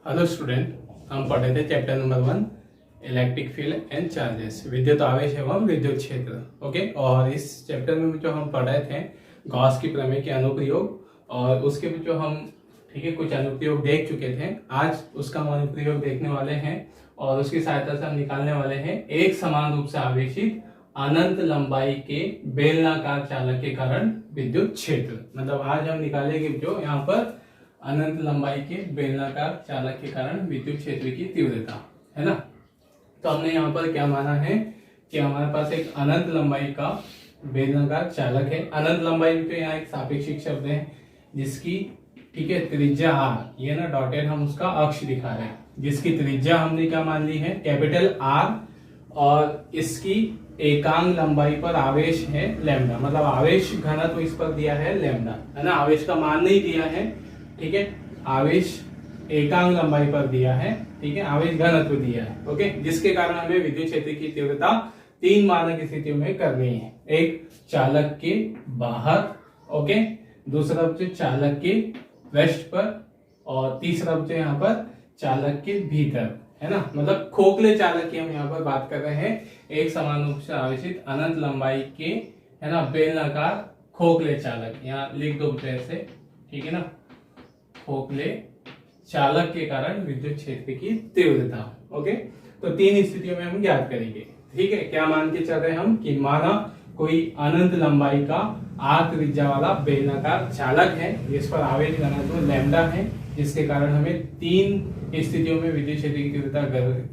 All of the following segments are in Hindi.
हेलो स्टूडेंट, हम पढ़े थे chapter number 1 electric field and charges, विद्युत आवेश एवं विद्युत क्षेत्र। ओके, और इस चैप्टर में जो हम पढ़ रहे थे गॉस की प्रमेय के अनुप्रयोग और उसके जो हम कुछ अनुप्रयोग देख चुके थे। आज उसका हम अनुप्रयोग देखने वाले हैं और उसकी सहायता से हम निकालने वाले हैं एक समान रूप से आवेशित अनंत लंबाई के बेलनाकार चालक के कारण विद्युत क्षेत्र। मतलब आज हम निकालेंगे जो यहाँ पर अनंत लंबाई के बेलनाकार चालक के कारण विद्युत क्षेत्र की तीव्रता, है ना। तो हमने यहाँ पर क्या माना है कि हमारे पास एक अनंत लंबाई का बेलनाकार चालक है। अनंत लंबाई तो यहाँ एक सापेक्षिक शब्द है जिसकी त्रिज्या r, ये ना डॉटेड हम उसका अक्ष दिखा रहे हैं, जिसकी त्रिज्या हमने क्या मान ली है कैपिटल R और इसकी एकांक लंबाई पर आवेश है लैम्डा। मतलब आवेश घनत्व इस पर दिया है लैम्डा, है ना। आवेश का मान नहीं दिया है, ठीक है। आवेश एकांक लंबाई पर दिया है, ठीक है। आवेश घनत्व दिया है, ओके। जिसके कारण हमें विद्युत क्षेत्र की तीव्रता 3 मानक स्थितियों में करनी है। एक चालक के बाहर, ओके, दूसरा जो चालक के पृष्ठ पर और तीसरा जो यहाँ पर चालक के भीतर, है ना। मतलब खोखले चालक की हम यहाँ पर बात कर रहे हैं। एक समान रूप से आवेशित अनंत लंबाई के, है ना, बेलनाकार खोखले चालक, यहाँ लिख दो ऐसे, ठीक है ना। खोखले चालक के कारण विद्युत क्षेत्र की तीव्रता, ओके। तो 3 स्थितियों में हम ज्ञात करेंगे, ठीक है। क्या मान के चल रहे हैं हम कि माना कोई अनंत लंबाई का r त्रिज्या वाला बेलनाकार चालक है जिस पर आवेश घनत्व लैम्डा है, जिसके कारण हमें 3 स्थितियों में विद्युत क्षेत्र की तीव्रता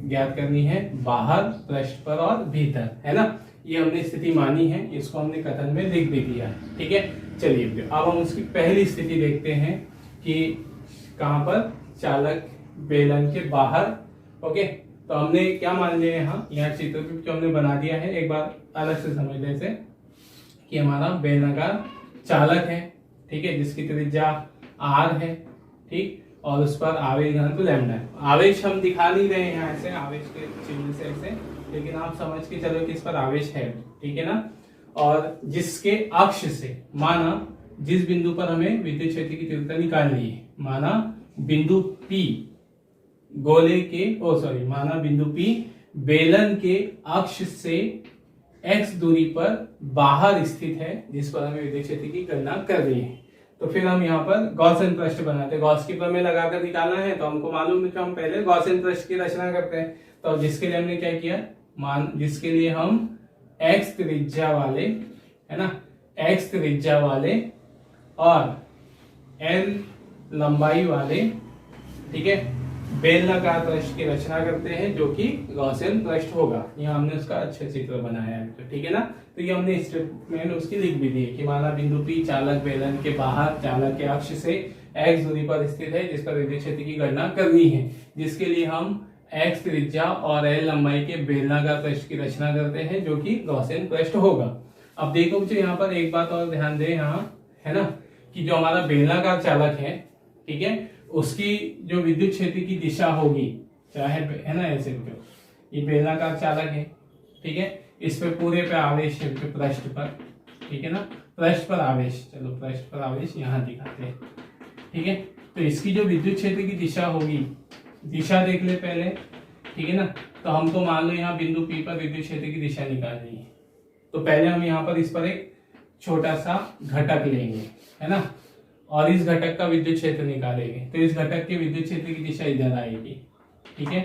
ज्ञात करनी है, बाहर, पृष्ठ पर और भीतर, है ना। ये हमने स्थिति मानी है, इसको हमने कथन में लिख भी दिया है, ठीक है। चलिए अब हम उसकी पहली स्थिति देखते हैं कि कहां पर चालक बेलन के बाहर, ओके। तो हमने क्या मान लिया यहाँ चित्र जो हमने बना दिया है, एक बार अलग से समझ लेते हैं कि हमारा बेलनाकार चालक है, ठीक है, जिसकी त्रिज्या r है, ठीक, और उस पर आवेश घनत्व लैम्डा है। आवेश हम दिखा नहीं रहे हैं यहाँ से आवेश के चिन्ह से ऐसे, लेकिन आप समझ के चलो कि इस पर आवेश है, ठीक है ना। और जिसके अक्ष से माना जिस बिंदु पर हमें विद्युत क्षेत्र की तीव्रता निकालनी है, माना बिंदु P गोले के माना बिंदु P बेलन के अक्ष से x दूरी पर बाहर स्थित है, जिस पर हमें विद्युत क्षेत्र की गणना करनी है। तो फिर हम यहाँ पर गॉसियन पृष्ठ बनाते हैं। गॉस की प्रमेय लगाकर निकालना है तो हमको मालूम है कि हम पहले गॉसियन पृष्ठ की रचना करते हैं। तो जिसके लिए हमने क्या किया, जिसके लिए हम x त्रिज्या वाले, है ना, x त्रिज्या वाले और l लंबाई वाले, ठीक है, बेलनाकार पृष्ठ की रचना करते हैं जो कि गॉसियन पृष्ठ होगा। यहाँ हमने उसका अच्छे चित्र बनाया है, तो ठीक है ना। तो ये हमने स्टेटमेंट उसकी लिख भी दी है कि माना बिंदु P चालक बेलन के बाहर चालक के अक्ष से x दूरी पर स्थित है, जिस पर विद्युत क्षेत्र की गणना करनी है, जिसके लिए हम x त्रिज्या और l लंबाई के बेलनाकार पृष्ठ की रचना करते हैं जो कि गॉसियन पृष्ठ होगा। अब देखो मुझे यहाँ पर एक बात और ध्यान दे, यहाँ है ना, कि जो हमारा बेलनाकार चालक है, ठीक है, उसकी जो विद्युत क्षेत्र की दिशा होगी, चाहे, है ना, ऐसे ये बेलनाकार चालक है, ठीक है, इस पे पूरे पे आवेश है पृष्ठ पर, ठीक है ना, पृष्ठ पर आवेश, चलो पृष्ठ पर आवेश यहाँ दिखाते हैं, ठीक है। तो इसकी जो विद्युत क्षेत्र की दिशा होगी, दिशा देख ले पहले, ठीक है ना। तो हमको मान लो यहाँ बिंदु P पर विद्युत क्षेत्र की दिशा निकालनी है, तो पहले हम यहाँ पर इस पर एक छोटा सा घटक लेंगे, है ना, और इस घटक का विद्युत क्षेत्र निकालेंगे। तो इस घटक के विद्युत क्षेत्र की दिशा इधर आएगी, ठीक है।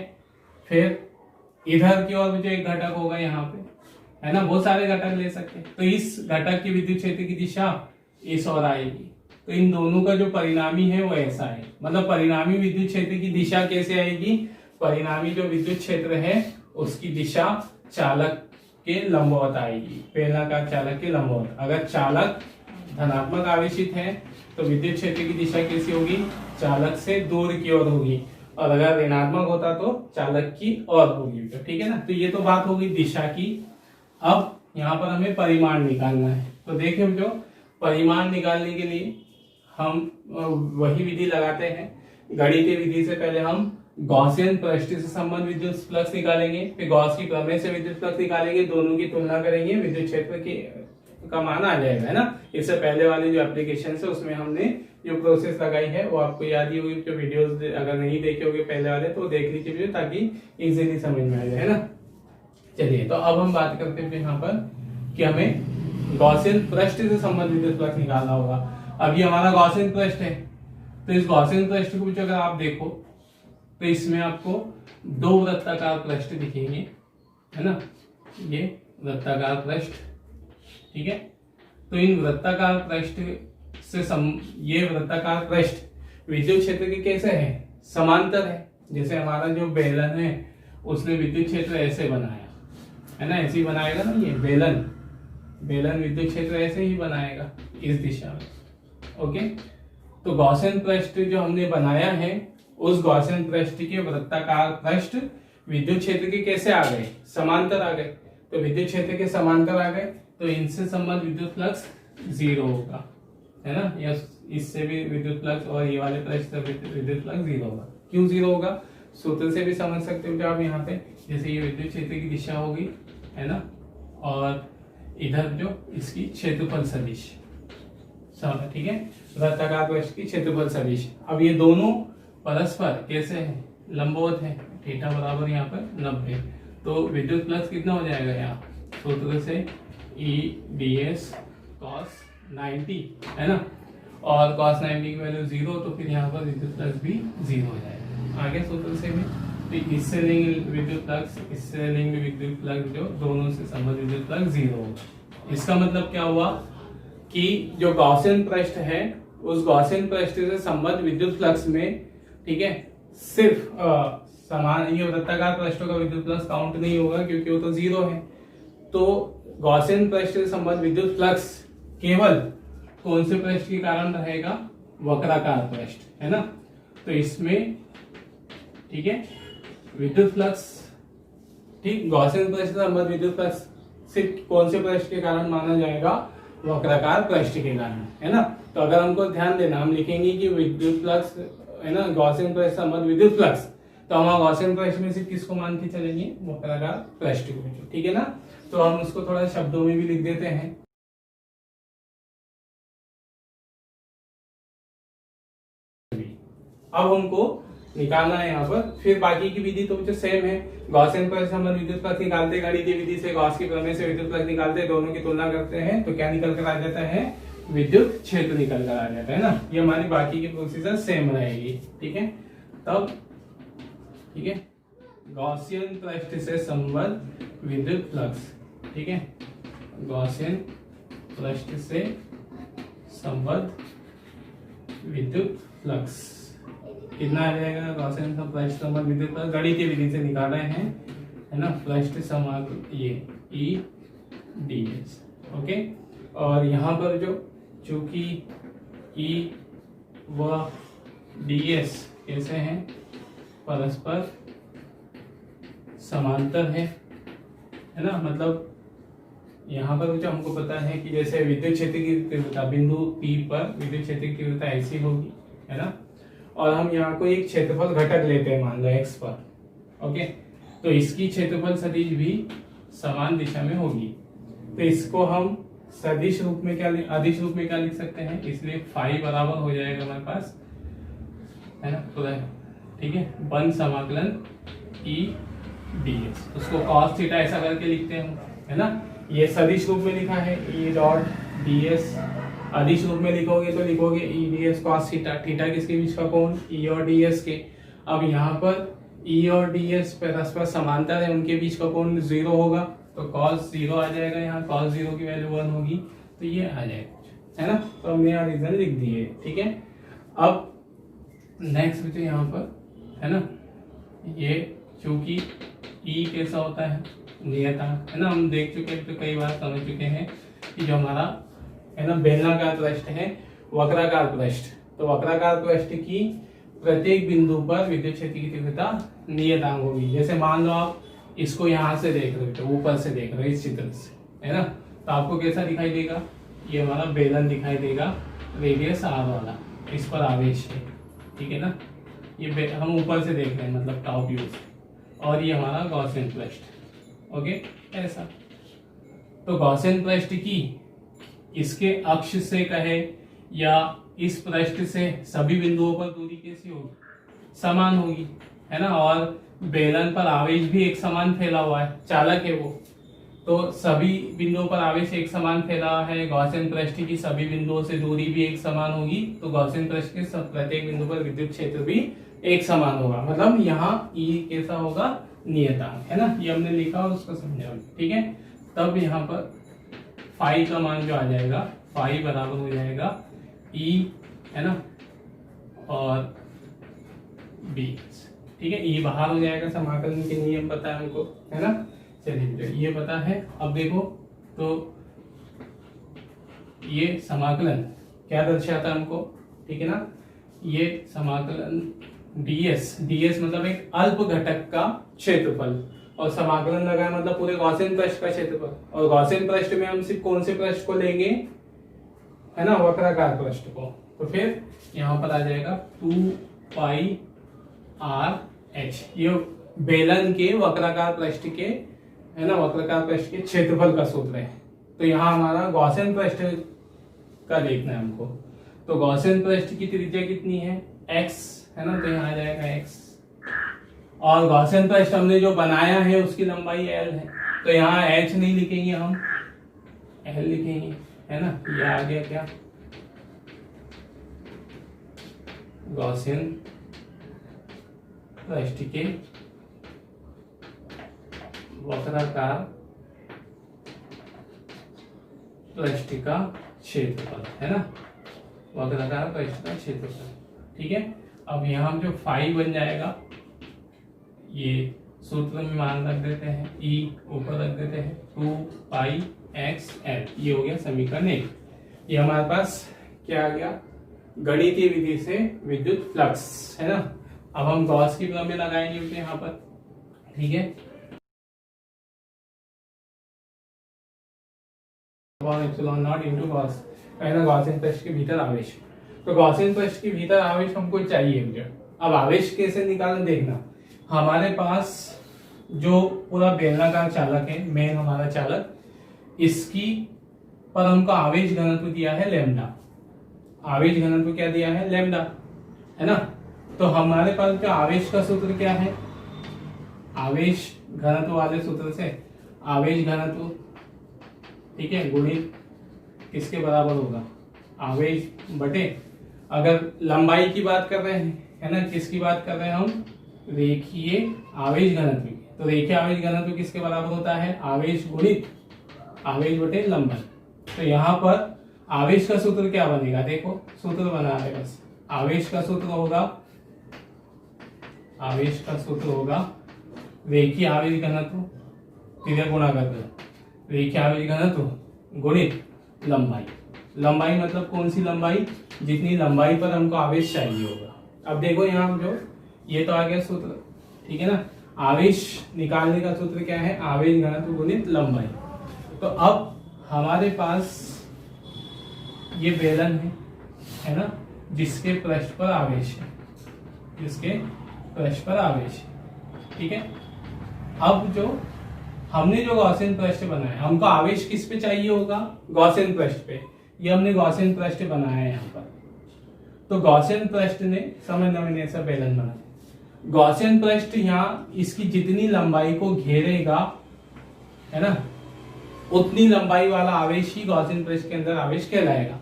फिर इधर की ओर जो एक घटक होगा यहाँ पे, है ना, बहुत सारे घटक ले सकते हैं, तो इस घटक की विद्युत क्षेत्र की दिशा इस ओर आएगी। तो इन दोनों का जो परिणामी है वो ऐसा है, मतलब परिणामी विद्युत क्षेत्र की दिशा कैसे आएगी, परिणामी जो विद्युत क्षेत्र है उसकी दिशा चालक के लंबवत आएगी, बेलनाकार चालक के लंबवत। अगर चालक धनात्मक आवेशित है तो विद्युत क्षेत्र की दिशा कैसी होगी, चालक से दूर की ओर होगी, और अगर ऋणात्मक होता तो चालक की ओर होगी, तो ठीक है ना। तो ये तो बात होगी दिशा की। अब यहाँ पर हमें परिमाण निकालना है, तो देखिए जो परिमाण निकालने के लिए हम वही विधि लगाते हैं। गणितीय विधि से पहले हम गॉसियन पृष्ठ से संबंध विद्युत फ्लक्स निकालेंगे, फिर गॉस की प्रमेय से विद्युत फ्लक्स निकालेंगे, दोनों की तुलना करेंगे, विद्युत क्षेत्र की का मान आ जाएगा, है ना। इससे पहले वाली जो एप्लीकेशन है उसमें हमने जो प्रोसेस लगाई है वो आपको याद ही होगी। जो वीडियोस अगर नहीं देखे होंगे पहले वाले तो देख लीजिए ताकि इजीली समझ में आ जाए, है ना। चलिए तो अब हम बात करते हैं यहाँ पर कि हमें गॉसियन पृष्ठ से संबंधित विद्युत फ्लक्स निकालना होगा। अब ये हमारा गॉसियन पृष्ठ है, तो इस गॉसियन पृष्ठ को अगर आप देखो तो इसमें आपको दो वृत्ताकार पृष्ठ दिखेंगे, है ना। ये वृत्ताकार पृष्ठ, ठीक है। तो इन वृत्ताकार पृष्ठ से ये वृत्ताकार पृष्ठ विद्युत क्षेत्र के कैसे है, समांतर है। जैसे हमारा जो बेलन है उसने विद्युत क्षेत्र ऐसे बनाया, है ना, ऐसे ही बनाएगा ना। ये बेलन विद्युत क्षेत्र ऐसे ही बनाएगा इस दिशा में। ओके, तो गॉसियन पृष्ठ जो हमने बनाया है उस गॉसियन पृष्ठ के वृत्ताकार पृष्ठ विद्युत क्षेत्र के कैसे आ गए, समांतर आ गए। तो विद्युत क्षेत्र के समांतर आ गए तो इनसे संबंध विद्युत फ्लक्स 0 होगा, है ना। या इससे भी विद्युत फ्लक्स और ये वाले पृष्ठ से विद्युत फ्लक्स 0 होगा। क्यों 0 होगा, सूत्र से भी समझ सकते हो आप यहाँ पे। जैसे ये विद्युत क्षेत्र की दिशा होगी, है ना, और इधर जो इसकी क्षेत्रफल सदिश, ठीक है, वृत्ताकार पृष्ठ की क्षेत्रफल सदिश। अब ये दोनों परस्पर कैसे है, लंबवत है। थीटा बराबर यहाँ पर 90, तो विद्युत फ्लक्स कितना हो जाएगा यहाँ सूत्र से E ds cos 90, है ना। और cos 90 की वैल्यू 0, तो फिर यहाँ पर विद्युत फ्लक्स भी 0 हो जाएगा। आगे सूत्र से भी तो इससे लेंगे विद्युत फ्लक्स, इससे लेंगे विद्युत फ्लक्स, जो दोनों से संबंधित विद्युत फ्लक्स 0 होगा। इसका मतलब क्या हुआ कि जो गॉसियन पृष्ठ है उस गॉसियन पृष्ठ से संबंध विद्युत फ्लक्स में, ठीक है, सिर्फ समान ये वृत्ताकार पृष्ठों का विद्युत फ्लक्स काउंट नहीं होगा क्योंकि वो तो 0 है। तो गॉसियन पृष्ठ से संबंध विद्युत फ्लक्स केवल कौन से पृष्ठ के कारण रहेगा, वक्राकार पृष्ठ, है ना। तो इसमें, ठीक है, विद्युत फ्लक्स, ठीक, गॉसियन पृष्ठ से संबंध विद्युत फ्लक्स सिर्फ कौन से पृष्ठ के कारण माना जाएगा, वक्राकार पृष्ठ के कारण, है ना। तो अगर हमको ध्यान देना, हम लिखेंगे कि विद्युत फ्लक्स, है ना, गॉसियन पृष्ठ से संबंध विद्युत फ्लक्स, तो हम गॉसियन पृष्ठ में सिर्फ किसको मान के चलेंगे, वक्राकार पृष्ठ को, ठीक है ना। तो हम उसको थोड़ा शब्दों में भी लिख देते हैं। अब हमको निकालना है यहाँ पर, फिर बाकी की विधि तो मुझे सेम है। गॉसियन पृष्ठ संबंध विद्युत फ्लक्स निकालते गणितीय विधि से, गॉस की प्रमेय से विद्युत फ्लक्स निकालते, दोनों की तुलना करते हैं तो क्या निकल कर आ जाता है, विद्युत क्षेत्र निकल कर आ जाता है ना। ये हमारी बाकी की प्रोसीजर सेम रहेगी, ठीक है। तब ठीक है, गॉसियन पृष्ठ से संबंध विद्युत फ्लक्स, ठीक है, गॉसियन पृष्ठ से संबंध विद्युत फ्लक्स कितना आ जाएगा, गॉसियन पृष्ठ संबंध विद्युत फ्लक्स गणितीय विधि से निकाल रहे हैं, है ना। पृष्ठ समाकल ये E ds, ओके। और यहाँ पर जो चूंकि E व ds कैसे हैं, परस्पर समांतर है ना। मतलब यहाँ पर जो हमको पता है कि जैसे विद्युत क्षेत्र की तीव्रता बिंदु P पर विद्युत क्षेत्र की तीव्रता ऐसी होगी, है ना। और हम यहाँ को एक क्षेत्रफल घटक लेते हैं, मान लो x पर, ओके। तो इसकी क्षेत्रफल सदिश भी समान दिशा में होगी। तो इसको हम सदिश रूप में क्या, अदिश रूप में क्या लिख सकते हैं, इसलिए फाई बराबर हो जाएगा हमारे पास, है ना, पूरा, ठीक है, 1 समाकलन E ds, उसको cos थीटा ऐसा करके लिखते हैं, है ना। ये सदिश रूप में लिखा है E डॉट ds, अदिश रूप में लिखोगे तो लिखोगे E ds cos theta, theta किसके बीच का कोण, E और ds के। अब यहाँ पर E और ds परस्पर समांतर है, उनके बीच का कोण 0 होगा, तो cos 0 आ जाएगा, यहाँ cos 0 की वैल्यू 1 होगी, तो ये आ जाएगा, है ना। तो हमने यहाँ रीजन लिख दिए, ठीक है। अब नेक्स्ट बचे यहाँ पर, है ना, ये चूंकि E कैसा होता है, नियतांक, है ना। हम देख चुके हैं, तो कई बार समझ चुके हैं कि जो हमारा, है ना, बेलनाकार पृष्ठ है, वक्राकार पृष्ठ, तो वक्राकार पृष्ठ की प्रत्येक बिंदु पर विद्युत क्षेत्र की तीव्रता नियतांक होगी। जैसे मान लो आप इसको यहाँ से देख रहे हो, ऊपर से देख रहे हो इस चित्र से, है ना, तो आपको कैसा दिखाई देगा, ये हमारा बेलन दिखाई देगा, रेडियस r वाला, इस पर आवेश है, ठीक है ना। ये हम ऊपर से देख रहे हैं, मतलब टॉप व्यू से, और ये हमारा गॉसियन पृष्ठ, ओके, ऐसा। तो गॉसियन पृष्ठ की इसके अक्ष से कहे या इस पृष्ठ से सभी बिंदुओं पर दूरी कैसी होगी, समान होगी, है ना। और बेलन पर आवेश भी एक समान फैला हुआ है, चालक है वो, तो सभी बिंदुओं पर आवेश एक समान फैला हुआ है। गॉसियन पृष्ठ की सभी बिंदुओं से दूरी भी एक समान होगी, तो गॉसियन पृष्ठ के प्रत्येक बिंदु पर विद्युत क्षेत्र भी एक समान होगा। मतलब यहाँ E कैसा होगा, नियतांक, है ना। ये हमने लिखा और उसको समझा, ठीक है। तब यहाँ पर फाई का मान जो आ जाएगा, फाई बराबर हो जाएगा E, है ना, और B, ठीक है। E बाहर हो जाएगा, समाकलन के नियम पता है हमको, है ना। चलिए ये पता है। अब देखो तो ये समाकलन क्या दर्शाता है हमको, ठीक है ना। ये समाकलन ds मतलब एक अल्प घटक का क्षेत्रफल, और समाकलन लगाए मतलब पूरे गॉसियन पृष्ठ का क्षेत्रफल। और गॉसियन पृष्ठ में हम सिर्फ कौन से पृष्ठ को लेंगे, है ना, वक्राकार पृष्ठ को। तो फिर यहाँ पर आ जाएगा 2 पाई RH, ये बेलन के वक्राकार पृष्ठ के, है ना, वक्राकार पृष्ठ के क्षेत्रफल का सूत्र है। तो यहाँ हमारा गॉसियन पृष्ठ का देखना है हमको। तो गॉसियन पृष्ठ की त्रिज्या कितनी है, x, है ना, तो यहाँ आ जाएगा x। और गॉसियन पृष्ठ हमने जो बनाया है उसकी लंबाई l है, तो यहाँ h नहीं लिखेंगे, हम l लिखेंगे, है ना। ये आ गया क्या, गॉसियन पृष्ठ के वक्राकार पृष्ठ का क्षेत्रफल, है ना, वक्राकार पृष्ठ का क्षेत्रफल, ठीक है। अब यहाँ जो फाई बन जाएगा, ये सूत्र में मान रख देते हैं, E ऊपर रख देते हैं, 2 पाई XL, ये हो गया समीकरण 1। ये हमारे पास क्या आ गया, गणितीय विधि से विद्युत फ्लक्स, है ना। अब हम गॉस की प्रमेय लगाएंगे उसे यहाँ पर, ठीक है। एप्सिलॉन नॉट इनटू गॉस, कहना गॉसियन पृष्ठ के भीतर आवेश। तो गॉसियन पृष्ठ के भीतर आवेश हमको चाहिए मुझे। अब आवेश कैसे निकालना, देखना, हमारे पास जो पूरा बेलनाकार चालक है, मेन हमारा चालक, इसकी पर हमको आवेश घनत्व दिया है लैम्डा। आवेश घनत्व क्या दिया है, लैम्डा, है ना। तो हमारे पास जो आवेश का सूत्र क्या है, आवेश घनत्व वाले सूत्र से आवेश घनत्व, ठीक है, गुणित किसके बराबर होगा, आवेश बटे, अगर लंबाई की बात कर रहे हैं, है ना, किसकी बात कर रहे हैं हम, रेखीय आवेश घनत्व की। तो रेखीय आवेश घनत्व किसके बराबर होता है, आवेश गुणित आवेश बटे लंबाई। तो यहाँ पर आवेश का सूत्र क्या बनेगा, देखो सूत्र बना है बस, आवेश का सूत्र होगा रेखीय आवेश घनत्व, फिर गुणा कर दो, रेखीय आवेश घनत्व गुणित लंबाई। लंबाई मतलब कौन सी लंबाई, जितनी लंबाई पर हमको आवेश चाहिए होगा। अब देखो यहाँ जो ये तो आ गया सूत्र, ठीक है ना। आवेश निकालने का सूत्र क्या है, आवेश घनत्व गुणित लंबाई। तो अब हमारे पास ये बेलन है ना, जिसके पृष्ठ पर आवेश है, ठीक है। अब जो हमने जो गॉसियन पृष्ठ बनाया, हमको आवेश किस पे चाहिए होगा, गॉसियन पृष्ठ पे। ये हमने गॉसियन पृष्ठ बनाया है यहाँ पर। तो गॉसियन पृष्ठ ने समझना, मैंने ऐसा बेलन बनाया। गॉसियन पृष्ठ यहाँ इसकी जितनी लंबाई को घेरेगा, है ना, उतनी लंबाई वाला आवेश ही गॉसियन पृष्ठ के अंदर आवेश कहलाएगा।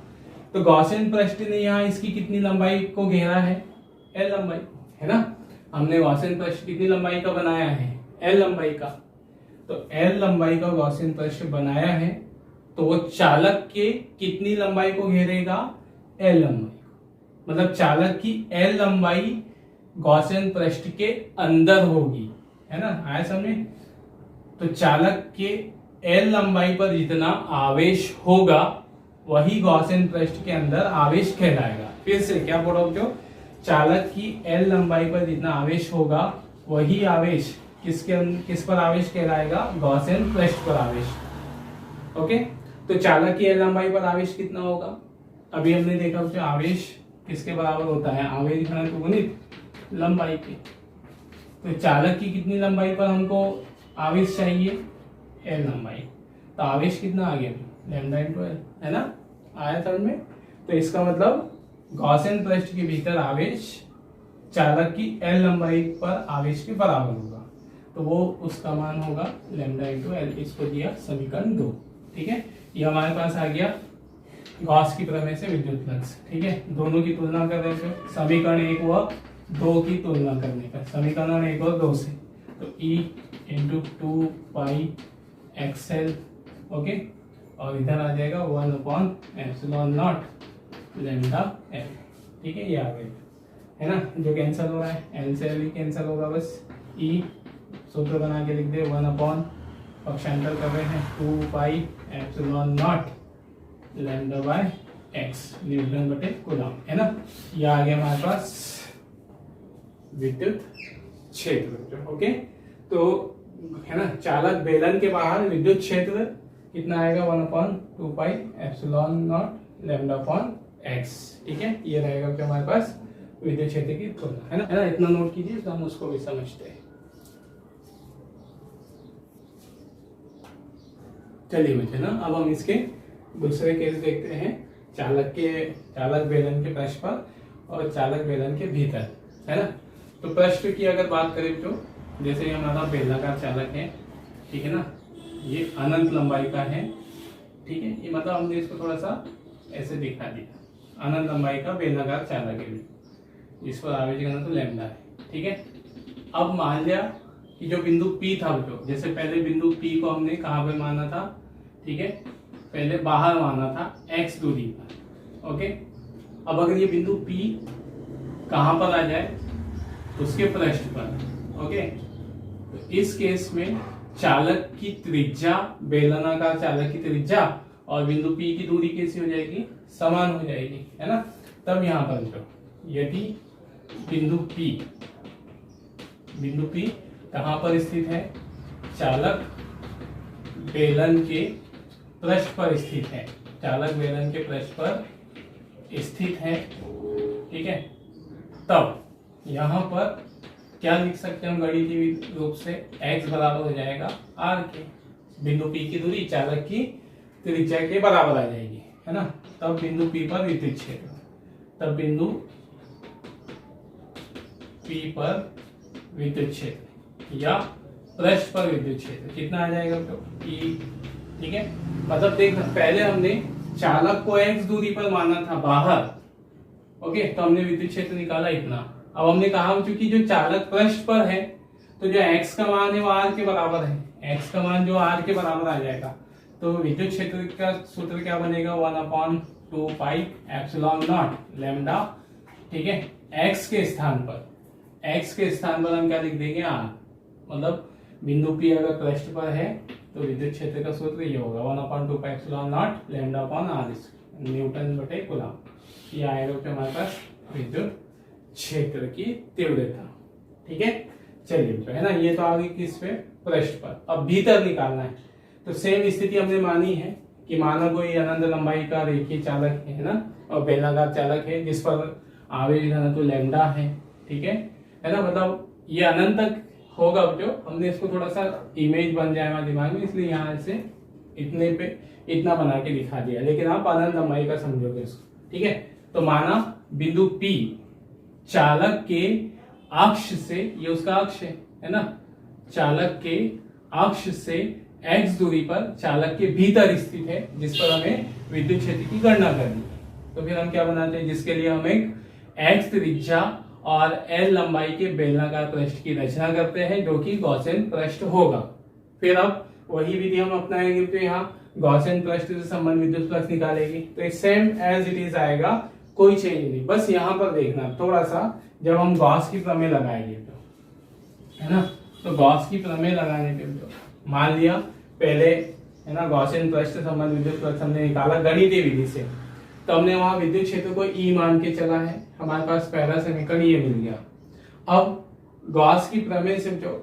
तो गॉसियन पृष्ठ ने यहाँ इसकी कितनी लंबाई को घेरा है, L लंबाई, है ना। हमने गॉसियन पृष्ठ कितनी लंबाई का बनाया है, L लंबाई का। तो L लंबाई का गॉसियन पृष्ठ बनाया है, तो वो चालक के कितनी लंबाई को घेरेगा, L लंबाई। मतलब चालक की L लंबाई गॉसियन पृष्ठ के अंदर होगी, है ना, आया समझे। तो चालक के L लंबाई पर जितना आवेश होगा वही गॉसियन पृष्ठ के अंदर आवेश कहलाएगा। फिर से क्या बोलो, जो चालक की L लंबाई पर जितना आवेश होगा वही आवेश किस पर आवेश कहलाएगा, गॉसियन पृष्ठ पर आवेश। ओके, तो चालक की L लंबाई पर आवेश कितना होगा, अभी हमने देखा कि आवेश किसके बराबर होता है, आवेश घनत्व गुणित लंबाई के। तो चालक की कितनी लंबाई पर हमको आवेश चाहिए, L लंबाई। तो आवेश कितना आ गया, लैम्डा इंटू L, है ना। आया समझ में। तो इसका मतलब गॉसियन पृष्ठ के भीतर आवेश चालक की L लंबाई पर आवेश के बराबर होगा, तो वो उसका मान होगा लैम्डा इंटू एल। इसको दिया समीकरण 2। ठीक है, ये हमारे पास आ गया गॉस की प्रमेय से विद्युत फ्लक्स। ठीक है, दोनों की तुलना कर रहे थे, समीकरण 1 व 2 की तुलना करने का, समीकरण 1 और 2 से, तो E इंटू 2 पाई एक्सएल, ओके, और इधर आ जाएगा 1/ε0 लैम्डा एल। ठीक है, ये आ गया है ना, जो कैंसिल हो रहा है, एल से एल ही कैंसिल होगा, बस ई सूत्र बना के लिख दे, 1 पक्षांतर कर रहे हैं 2 पाई ε0 लैम्डा बाय एक्स, न्यूटन बटे कूलम, है ना। ये आ गया हमारे पास विद्युत क्षेत्र। ओके, तो है ना, चालक बेलन के बाहर विद्युत क्षेत्र कितना आएगा, 1/2 पाई ε0 लैम्डा अपॉन एक्स। ठीक है, ये रहेगा जो हमारे पास विद्युत क्षेत्र की तुलना, है ना। इतना नोट कीजिए तो हम उसको भी समझते हैं। चलिए बच्चे ना, अब हम इसके दूसरे केस देखते हैं, चालक बेलन के पृष्ठ पर और चालक बेलन के भीतर, है ना। तो पृष्ठ की अगर बात करें तो जैसे हमारा बेलनाकार चालक है, ठीक है ना, ये अनंत लंबाई का है। ठीक है, ये मतलब हमने इसको थोड़ा सा ऐसे दिखा दिया, अनंत लंबाई का बेलनाकार चालक है, इस पर आवेश घनत्व लैम्डा है। ठीक है, अब मान लिया कि जो बिंदु P था, जो जैसे पहले बिंदु P को हमने कहाँ पे माना था, ठीक है, पहले बाहर माना था x दूरी पर। ओके, अब अगर ये बिंदु P कहाँ पर आ जाए, उसके पृष्ठ पर। ओके, तो इस केस में चालक की त्रिज्या, बेलनाकार चालक की त्रिज्या और बिंदु P की दूरी कैसी हो जाएगी, समान हो जाएगी, है ना। तब यहाँ पर जो यदि बिंदु P कहाँ पर स्थित है, चालक बेलन के पृष्ठ पर स्थित है, चालक बेलन के पृष्ठ पर स्थित है। ठीक है, तब यहाँ पर क्या लिख सकते हैं हम गणितीय रूप से, x बराबर हो जाएगा r के, बिंदु P की दूरी चालक की त्रिज्या के बराबर आ जाएगी, है ना। तब बिंदु P पर विद्युत क्षेत्र, तब बिंदु P पर विद्युत क्षेत्र या पृष्ठ पर विद्युत क्षेत्र कितना आ जाएगा, तो E। ठीक है, मतलब देखना, पहले हमने चालक को x दूरी पर माना था बाहर। ओके, तो हमने विद्युत क्षेत्र निकाला इतना। अब हमने कहा चूंकि जो चालक पृष्ठ पर है, तो जो x का मान है वो r के बराबर है, x का मान जो r के बराबर आ जाएगा, तो विद्युत क्षेत्र का सूत्र क्या बनेगा, 1/2 पाई ε0 लैम्डा। ठीक है, x के स्थान पर हम क्या लिख देंगे, r, मतलब बिंदु P अगर पृष्ठ पर है तो विद्युत क्षेत्र का सूत्र ये होगा 1/2 पाई ε0 लैम्डा अपॉन r, न्यूटन बटे कूलम। ये आएगा कि हमारे पास विद्युत क्षेत्र की तीव्रता। ठीक है, चलिए तो, है ना, ये तो आ गई किस पे, पृष्ठ पर। अब भीतर निकालना है, तो सेम स्थिति हमने मानी है कि माना कोई अनंत लंबाई का रेखीय चालक है ना, और बेलनाकार चालक है जिस पर आवेश घनत्व लैम्डा है। ठीक है ना, मतलब ये अनंत तक होगा। जो हमने इसको थोड़ा सा इमेज बन जाए हमारे दिमाग में, इसलिए यहाँ से इतने पे इतना बना के दिखा दिया, लेकिन आप अनंत लंबाई का समझोगे इसको। ठीक है, तो माना बिंदु P चालक के अक्ष से, ये उसका अक्ष है ना, चालक के अक्ष से x दूरी पर चालक के भीतर स्थित है, जिस पर हमें विद्युत क्षेत्र की गणना करनी है। तो फिर हम क्या बनाते हैं, जिसके लिए हम एक x त्रिज्या और l लंबाई के बेलनाकार पृष्ठ की रचना करते हैं, जो कि गॉसियन पृष्ठ होगा। फिर अब वही विधि हम अपनाएंगे, तो यहाँ गॉसियन पृष्ठ से संबंध विद्युत फ्लक्स निकालेगी, तो सेम एज इट इज आएगा, कोई चेंज नहीं। बस यहाँ पर देखना थोड़ा सा, जब हम गॉस की प्रमेय लगाएंगे तो, है ना, तो गॉस की प्रमेय लगाने पे तो मान लिया पहले, है ना, गॉसियन पृष्ठ से संबंध विद्युत फ्लक्स हमने निकाला गणितीय विधि से, तो हमने वहां विद्युत क्षेत्र को E मान के चला है, हमारे पास पहला समीकरण ये मिल गया। अब गॉस की प्रमेय से जो,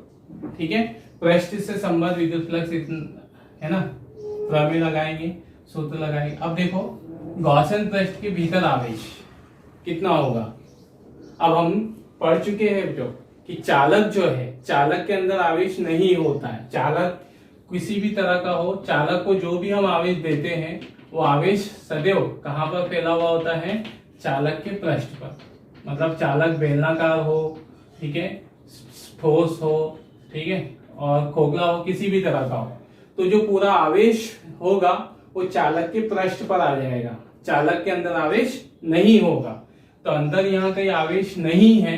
ठीक है, पृष्ठ से संबंध विद्युत फ्लक्स, है ना, प्रमेय लगाएंगे, सूत्र लगाएंगे। अब देखो गॉसियन पृष्ठ के भीतर आवेश कितना होगा। अब हम पढ़ चुके हैं जो कि चालक जो है, चालक के अंदर आवेश नहीं होता है। चालक किसी भी तरह का हो, चालक को जो भी हम आवेश देते हैं वो आवेश सदैव कहाँ पर फैला हुआ होता है? चालक के पृष्ठ पर। मतलब चालक बेलनाकार हो, ठीक है, ठोस हो, ठीक है, और खोखला हो, किसी भी तरह का हो, तो जो पूरा आवेश होगा वो चालक के पृष्ठ पर आ जाएगा, चालक के अंदर आवेश नहीं होगा। तो अंदर यहाँ कहीं आवेश नहीं है,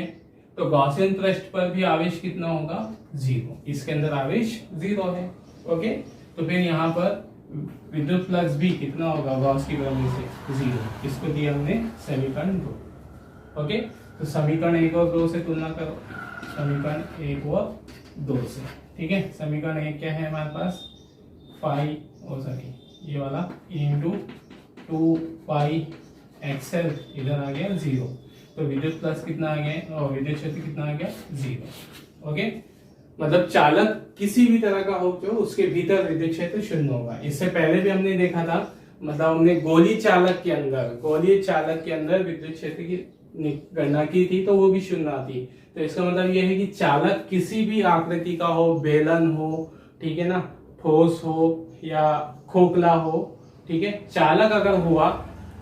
तो गॉसियन पृष्ठ पर भी आवेश कितना होगा? 0। इसके अंदर आवेश 0 है। ओके, तो फिर यहाँ पर विद्युत फ्लक्स भी कितना होगा? गॉस की प्रमेय से 0। इसको दिया हमने समीकरण 2। ओके, तो समीकरण 1 और 2 से तुलना करो, समीकरण 1 और 2 से, ठीक है। समीकरण 1 क्या है हमारे पास? ये वाला इंटू 2 पाई एक्सएल इधर आ गया 0, तो विद्युत प्लस कितना आ गया और विद्युत क्षेत्र कितना आ गया? 0। ओके, मतलब चालक किसी भी तरह का हो जो, उसके भीतर विद्युत क्षेत्र 0 होगा। इससे पहले भी हमने देखा था, मतलब हमने गोलीय चालक के अंदर विद्युत क्षेत्र की गणना की थी, तो वो भी 0 आती। तो इसका मतलब यह है कि चालक किसी भी आकृति का हो, बेलन हो, ठीक है ना, ठोस हो या खोखला हो, ठीक है, चालक अगर हुआ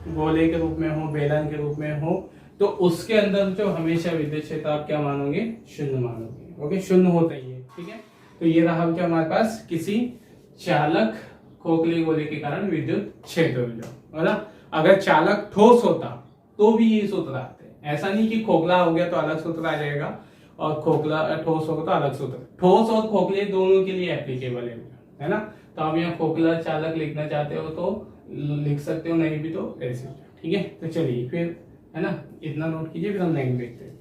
गोले के रूप में हो, बेलन के रूप में हो, तो उसके अंदर जो हमेशा विद्युत क्षेत्र आप क्या मानोगे? 0 मानोगे। ओके, 0 होता ही है, ठीक है। तो ये रहा क्या हमारे पास? किसी चालक खोखले गोले के कारण विद्युत क्षेत्र, है ना। अगर चालक ठोस होता तो भी ये सूत्र आते हैं। ऐसा नहीं कि खोखला हो गया तो अलग सूत्र आ जाएगा और खोखला ठोस होगा तो अलग सूत्र। ठोस और खोखले दोनों के लिए एप्लीकेबल है ना। तो आप यहाँ खोखला चालक लिखना चाहते हो तो लिख सकते हो, नहीं भी तो ऐसे, ठीक है। तो चलिए फिर, है ना, इतना नोट कीजिए, फिर हम नेक्स्ट देखते हैं।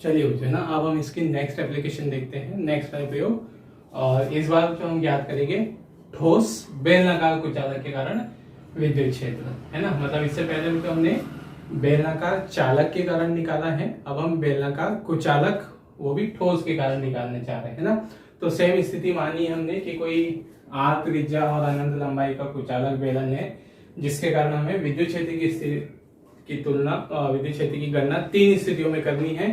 चलिए है ना, अब हम इसकी नेक्स्ट एप्लीकेशन देखते हैं, नेक्स्ट प्रयोग। और इस बार जो हम ज्ञात करेंगे ठोस बेलनाकार कुचालक के कारण विद्युत क्षेत्र, है ना। मतलब इससे पहले तो हमने बेलनाकार चालक के कारण निकाला है, अब हम बेलनाकार कुचालक वो भी ठोस के कारण निकालने चाह रहे हैं, है ना। तो सेम स्थिति मानी हमने कि कोई आर त्रिज्या और अनंत लंबाई का कुचालक बेलन है, जिसके कारण हमें विद्युत क्षेत्र की तुलना, विद्युत क्षेत्र की गणना 3 स्थितियों में करनी है।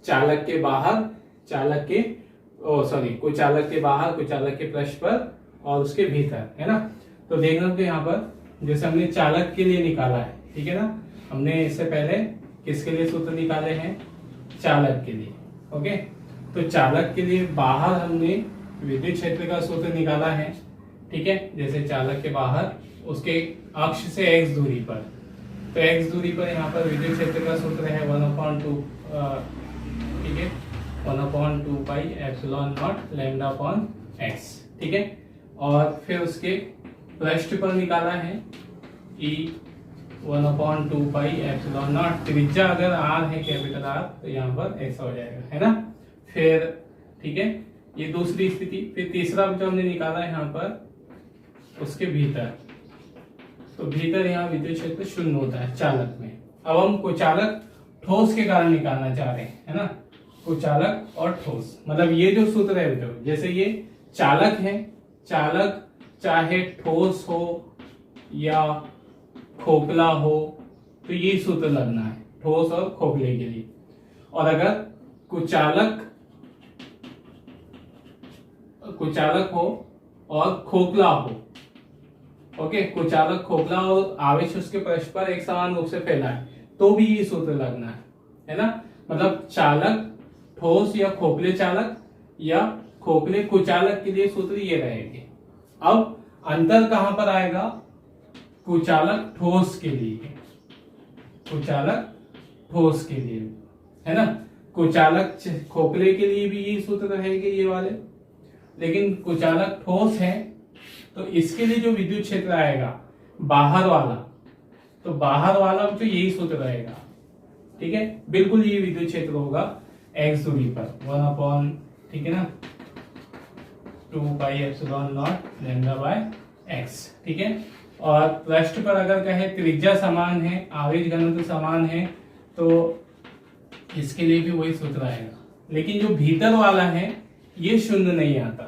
चालक के बाहर, कुचालक के बाहर, कुचालक के पृष्ठ पर और उसके भीतर, है ना। तो देखना तो यहाँ पर जैसे हमने चालक के लिए निकाला है, ठीक है ना। हमने इससे पहले किसके लिए सूत्र निकाले हैं? चालक के लिए। ओके, तो चालक के लिए बाहर हमने विद्युत क्षेत्र का सूत्र निकाला है, ठीक है। जैसे चालक के बाहर उसके अक्ष से x दूरी पर, तो x दूरी पर यहाँ पर विद्युत क्षेत्र का सूत्र है 1/2, ठीक है, 1/2 pi epsilon not lambda upon x, ठीक है। और फिर उसके पृष्ठ पर निकाला है E 1/2 पाई एप्सिलॉन नॉट, त्रिज्या अगर r है, कैपिटल R, तो यहाँ पर ऐसा हो जाएगा, है ना। फिर ठीक है, ये दूसरी स्थिति। फिर तीसरा जो हमने निकाला है यहाँ पर उसके भीतर, तो भीतर यहाँ विद्युत क्षेत्र 0 होता है चालक में। अब हम कुचालक ठोस के कारण निकालना चाह रहे हैं, है ना। कुचालक और ठोस, मतलब ये जो सूत्र है बेटा, जैसे ये चालक है, चालक चाहे ठोस हो या खोखला हो, तो ये सूत्र लगना है ठोस और खोखले के लिए। और अगर कुचालक हो और खोखला हो, ओके, कुचालक खोखला और आवेश उसके पृष्ठ पर एक समान रूप से फैला है, तो भी ये सूत्र लगना है ना। मतलब चालक ठोस या खोखले चालक या खोखले कुचालक के लिए सूत्र ये रहेंगे। अब अंतर कहां पर आएगा? कुचालक ठोस के लिए, कुचालक ठोस के लिए, है ना। कुचालक खोखले के लिए भी ये सूत्र रहेंगे ये वाले, लेकिन कुचालक ठोस है तो इसके लिए जो विद्युत क्षेत्र आएगा बाहर वाला, तो बाहर वाला जो यही सूत्र रहेगा, ठीक है। बिल्कुल ये विद्युत क्षेत्र होगा x दूरी पर 1/, ठीक है ना, 2 pi epsilon not lambda by x, ठीक है। और पृष्ठ पर अगर कहे त्रिज्या समान है, आवेश घनत्व समान है, तो इसके लिए भी वही सूत्र आएगा। लेकिन जो भीतर वाला है ये 0 नहीं आता,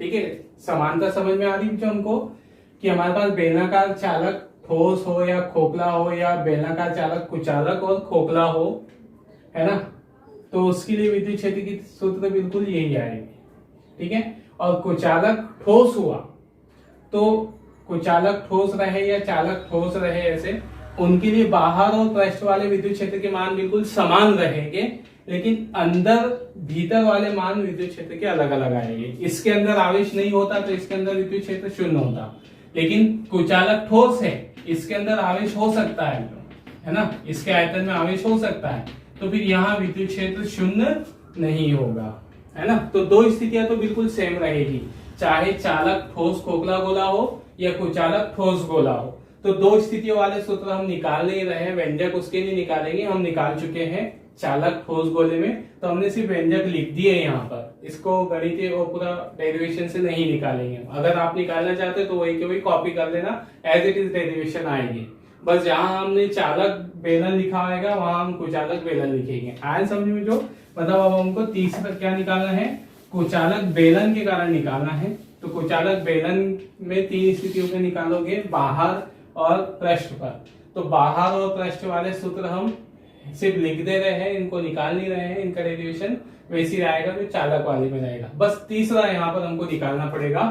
ठीक है। समानता समझ में आ रही है हमको कि हमारे पास बेलनाकार चालक ठोस हो या खोखला हो, या बेलनाकार चालक कुचालक और खोखला हो, है ना, तो उसके लिए विद्युत क्षेत्र की सूत्र बिल्कुल यही आएगी, ठीक है। और कुचालक ठोस हुआ, तो कुचालक ठोस रहे या चालक ठोस रहे, ऐसे उनके लिए बाहर और पृष्ठ वाले विद्युत क्षेत्र के मान बिल्कुल समान रहेंगे, लेकिन अंदर भीतर वाले मान विद्युत क्षेत्र के अलग अलग आएंगे। इसके अंदर आवेश नहीं होता तो इसके अंदर विद्युत क्षेत्र शून्य होता, लेकिन कुचालक ठोस है, इसके अंदर आवेश हो सकता है ना, इसके आयतन में आवेश हो सकता है, तो फिर यहाँ विद्युत क्षेत्र शून्य नहीं होगा, है ना। तो दो स्थितियां तो बिल्कुल सेम रहेगी, चाहे चालक ठोस खोखला गोला हो या कुचालक ठोस गोला हो। तो दो स्थितियों वाले सूत्र हम निकाल नहीं रहे हैं, व्यंजक उसके नहीं निकालेंगे, हम निकाल चुके हैं चालक ठोस गोले में, तो हमने सिर्फ व्यंजक लिख दिए यहाँ पर, इसको गणितीय और पूरा डेरिवेशन से नहीं निकालेंगे। अगर आप निकालना चाहते तो वही के वही कॉपी कर लेना, एज इट इज डेरिवेशन आएगी। बस जहां हमने चालक बेलन लिखा होगा वहां हम कुचालक बेलन लिखेंगे। आए समझ में जो, मतलब अब हमको तीसरा क्या निकालना है, कुचालक बेलन के कारण निकालना है। तो कुचालक बेलन में तीन स्थितियों में निकालोगे, बाहर और पृष्ठ पर। तो बाहर और पृष्ठ वाले सूत्र हम सिर्फ लिख दे रहे हैं, इनको निकाल नहीं रहे हैं, इनका डेरिवेशन वैसे ही आएगा जो चालक वाले में रहेगा। बस तीसरा यहाँ पर हमको निकालना पड़ेगा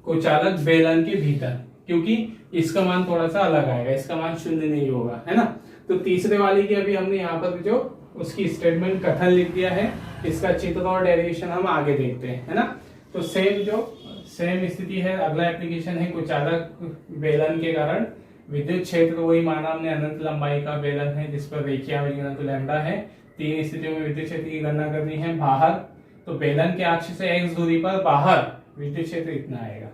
कुचालक बेलन के भीतर, क्योंकि इसका मान थोड़ा सा अलग आएगा, इसका मान शून्य नहीं होगा, है ना। तो तीसरे वाली की अभी हमने यहाँ पर जो उसकी स्टेटमेंट कथन लिख दिया है, इसका चित्र और डेरिवेशन हम आगे देखते हैं, है ना। तो सेम स्थिति है। अगला एप्लीकेशन है कुचालक बेलन के कारण विद्युत क्षेत्र, वही माना हमने अनंत लंबाई का बेलन है जिस पर रेखीय आवेश घनत्व लैम्बडा है। तीन स्थितियों में विद्युत क्षेत्र की गणना करनी है। बाहर, तो बेलन के अक्ष से x दूरी पर बाहर विद्युत क्षेत्र इतना आएगा,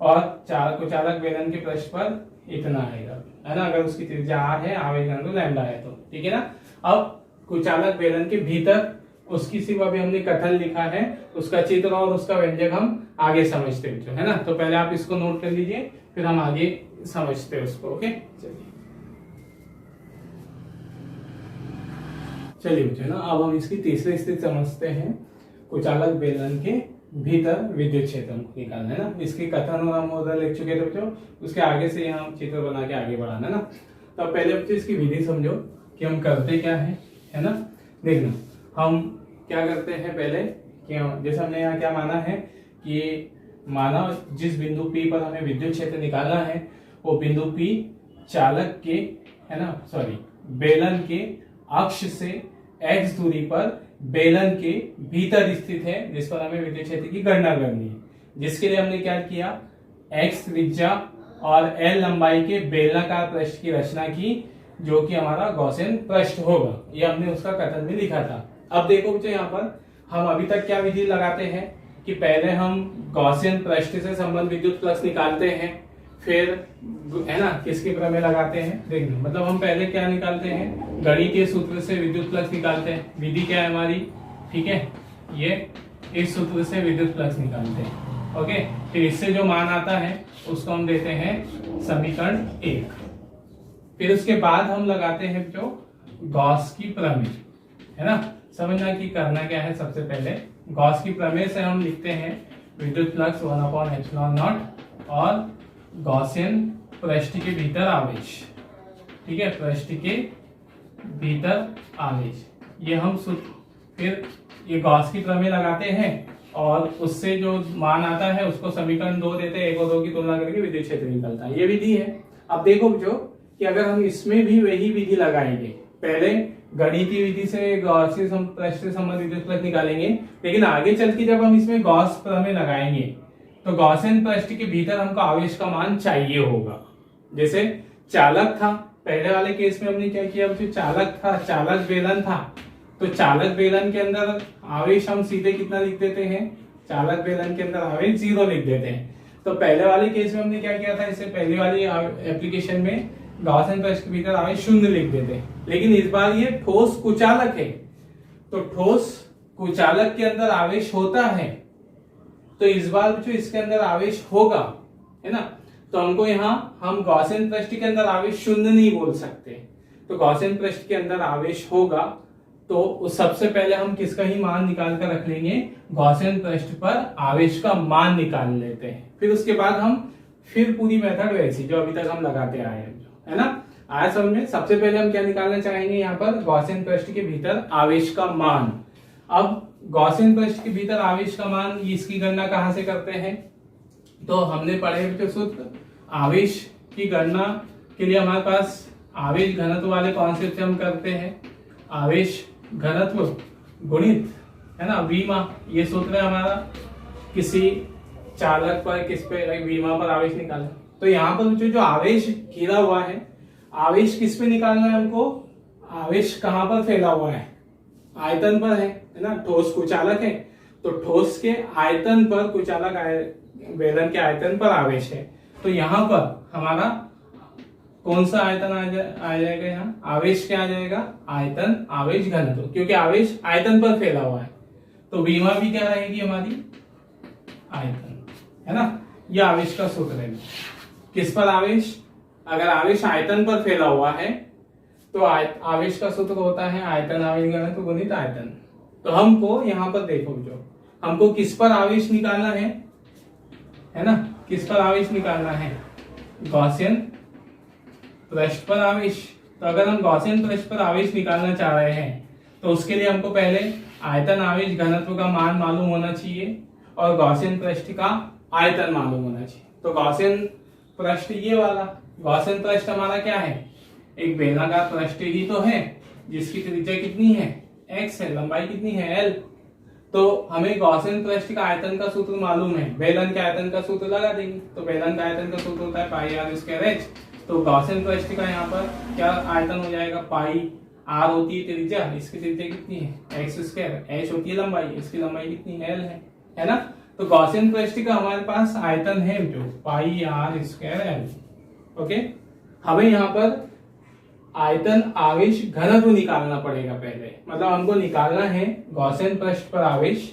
और कुचालक बेलन के पृष्ठ पर इतना आएगा, है ना। अगर उसकी त्रिज्या r है, आवेश घनत्व लैम्बडा है, तो ठीक है ना। अब कुचालक बेलन के भीतर उसकी सिर्फ अभी हमने कथन लिखा है, उसका चित्र और उसका व्यंजक हम आगे समझते हैं, है ना। तो पहले आप इसको नोट कर लीजिए, फिर हम आगे समझते हैं उसको। ओके, चलिए बच्चों ना, अब हम इसकी तीसरी स्थिति समझते हैं। कुचालक बेलन के भीतर विद्युत क्षेत्र निकालना है ना। इसकी कथन और हम उधर लिख चुके थे बच्चों, उसके आगे से यहाँ चित्र बना के आगे बढ़ाना है ना। तो पहले बच्चों इसकी विधि समझो कि हम करते क्या है ना। देखना, हम क्या करते हैं पहले कि जैसे हमने यहाँ क्या माना है कि माना जिस बिंदु P पर हमें विद्युत क्षेत्र निकालना है वो बिंदु P चालक के, है ना, बेलन के अक्ष से x दूरी पर बेलन के भीतर स्थित है, जिस पर हमें विद्युत क्षेत्र की गणना करनी है। जिसके लिए हमने क्या किया, x त्रिज्या और l लंबाई के बेलनाकार पृष्ठ की रचना की, जो कि हमारा गॉसियन पृष्ठ होगा। ये हमने उसका कथन भी लिखा था। अब देखो बच्चों, यहाँ पर हम अभी तक क्या विधि लगाते हैं कि पहले हम गॉसियन पृष्ठ से संबंध विद्युत फ्लक्स निकालते हैं, फिर है ना किसके प्रमेय लगाते हैं। देखना, मतलब हम पहले क्या निकालते हैं, गणितीय सूत्र से विद्युत फ्लक्स निकालते हैं। विधि क्या है हमारी, ठीक है, ये इस सूत्र से विद्युत फ्लक्स निकालते हैं। ओके, फिर इससे जो मान आता है उसको हम देते हैं समीकरण 1। फिर उसके बाद हम लगाते हैं जो गॉस की प्रमेय, है ना। समझना कि करना क्या है। सबसे पहले गॉस की प्रमेय से हम लिखते हैं विद्युत फ्लक्स 1/ε0 और गॉसियन पृष्ठ के भीतर आवेश, ठीक है, पृष्ठ के भीतर आवेश। ये हम फिर ये गॉस की प्रमेय लगाते हैं और उससे जो मान आता है उसको समीकरण 2 देते हैं, 1 और 2 की तुलना करके विद्युत क्षेत्र निकलता है। ये विधि है। अब देखो जो कि अगर हम इसमें भी वही विधि लगाएंगे, पहले गणितीय विधि से गॉसियन पृष्ठ से संबंधित विद्युत फ्लक्स निकालेंगे, लेकिन आगे चल के जब हम इसमें गॉस प्रमेय लगाएंगे तो गॉसियन पृष्ठ के भीतर हमको आवेश का मान चाहिए होगा। जैसे चालक था, पहले वाले केस में हमने क्या किया, जो चालक था, चालक बेलन था, तो चालक बेलन के अंदर आवेश हम सीधे कितना लिख देते हैं, चालक बेलन के अंदर आवेश 0 लिख देते हैं। तो पहले वाले केस में हमने क्या किया था, इससे पहले वाली एप्लीकेशन में गॉसियन पृष्ठ के भीतर आवेश 0 लिख देते हैं। लेकिन इस बार ये ठोस कुचालक है, तो ठोस कुचालक के अंदर आवेश होता है, तो इस बार जो इसके अंदर आवेश होगा, है ना। तो हमको यहाँ हम गॉसियन पृष्ठ के अंदर आवेश 0 नहीं बोल सकते, तो गॉसियन पृष्ठ के अंदर आवेश होगा तो उस सबसे पहले हम किसका ही मान निकाल कर रख लेंगे, गॉसियन पृष्ठ पर आवेश का मान निकाल लेते हैं। फिर उसके बाद हम फिर पूरी मेथड वैसी जो अभी तक हम लगाते आए हैं, है ना। आया समझ में। सबसे पहले हम क्या निकालना चाहेंगे, यहाँ पर गॉसियन पृष्ठ के भीतर आवेश का मान। अब गॉसियन पृष्ठ के भीतर आवेश का मान, इसकी गणना कहाँ से करते हैं? तो हमने पढ़े जो सूत्र, आवेश की गणना के लिए हमारे पास आवेश घनत्व वाले कॉन्सेप्ट से हम करते हैं, आवेश घनत्व गुणित, है ना, विमा, ये सूत्र है हमारा। किसी चालक पर, किस पे, विमा पर आवेश निकालना। तो यहाँ पर जो आवेश घिरा हुआ है, आवेश किस पे निकालना है हमको? आवेश कहाँ पर फैला हुआ है? आयतन पर है ना। ठोस कुचालक है, तो ठोस के आयतन पर, कुचालक बेलन के आयतन पर आवेश है। तो यहाँ पर हमारा कौन सा आयतन आ जाएगा? यहाँ आवेश क्या आ जाएगा? आयतन आवेश घनत्व, क्योंकि आवेश आयतन पर फैला हुआ है। तो विमा भी क्या रहेगी हमारी? आयतन, है ना। यह आवेश का सूत्र है। किस पर आवेश? अगर आवेश आयतन पर फैला हुआ है तो आवेश का सूत्र होता है आयतन आवेश घनत्व गुणित आयतन। तो हमको यहाँ पर देखो, जो हमको किस पर आवेश निकालना है ना, किस पर आवेश निकालना है? गॉसियन पृष्ठ पर आवेश। तो अगर हम गॉसियन पृष्ठ पर आवेश निकालना चाह रहे हैं तो उसके लिए हमको पहले आयतन आवेश घनत्व का मान मालूम होना चाहिए और गॉसियन पृष्ठ का आयतन मालूम होना चाहिए। तो गॉसियन पृष्ठ ये वाला, गॉसियन पृष्ठ हमारा क्या है? एक बेलनाकार पृष्ठ ही तो है, जिसकी त्रिज्या कितनी है? x है, लंबाई कितनी है? l। तो हमें गॉसियन पृष्ठ का आयतन का सूत्र मालूम है, बेलन के आयतन का सूत्र लगा देंगे। तो बेलन का आयतन का सूत्र होता है पाई आर स्क्वायर एच। तो गॉसियन पृष्ठ का यहाँ पर क्या आयतन हो जाएगा? पाई आर होती है त्रिज्या, इसकी त्रिज्या कितनी है? एक्स स्क्वायर, एच होती है लंबाई, इसकी लंबाई कितनी है? l है ना। तो गॉसियन पृष्ठ का हमारे पास आयतन है जो पाई आर स्क्वायर l। ओके, हमें यहाँ पर आयतन आवेश घनत्व निकालना पड़ेगा पहले। मतलब हमको निकालना है गॉसियन पृष्ठ पर आवेश।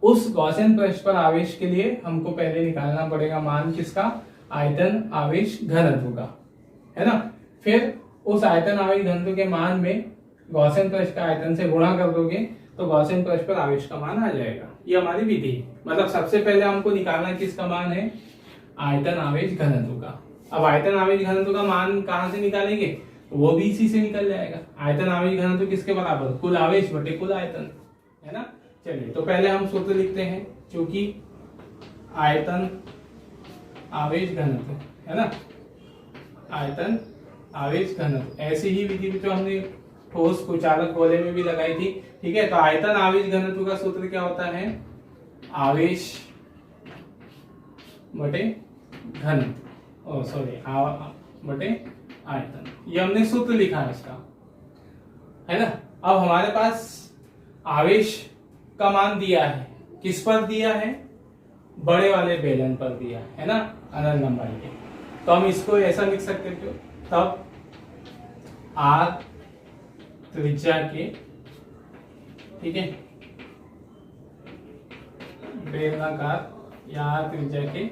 उस गॉसियन पृष्ठ पर आवेश के लिए हमको पहले निकालना पड़ेगा मान किसका? आयतन आवेश घनत्व का, है ना। फिर उस आयतन आवेश घनत्व के मान में गॉसियन पृष्ठ का आयतन से गुणा कर दोगे तो गॉसियन पृष्ठ पर आवेश का मान आ जाएगा। ये हमारी विधि है। मतलब सबसे पहले हमको निकालना किसका मान है? आयतन आवेश घनत्व का। अब आयतन आवेश घनत्व का मान कहां से निकालेंगे? वो भी इसी से निकल जाएगा। आयतन आवेश घनत्व किसके बराबर? कुल आवेश बटे कुल आयतन, है ना। चलिए, तो पहले हम सूत्र लिखते हैं, क्योंकि आयतन आवेश घनत्व, है ना, आयतन आवेश घनत्व। ऐसी ही विधि जो हमने ठोस कुचालक गोले में भी लगाई थी, ठीक है। तो आयतन आवेश घनत्व का सूत्र क्या होता है? आवेश बटे घनत्व, बटे आयतन। ये हमने सूत्र लिखा है इसका, है ना। अब हमारे पास आवेश का मान दिया है, किस पर दिया है? बड़े वाले बेलन पर दिया है ना, अनंत लंबाई के। तो हम इसको ऐसा लिख सकते थे, तब आर त्रिज्या के, ठीक है, बेलनाकार या आर त्रिज्या के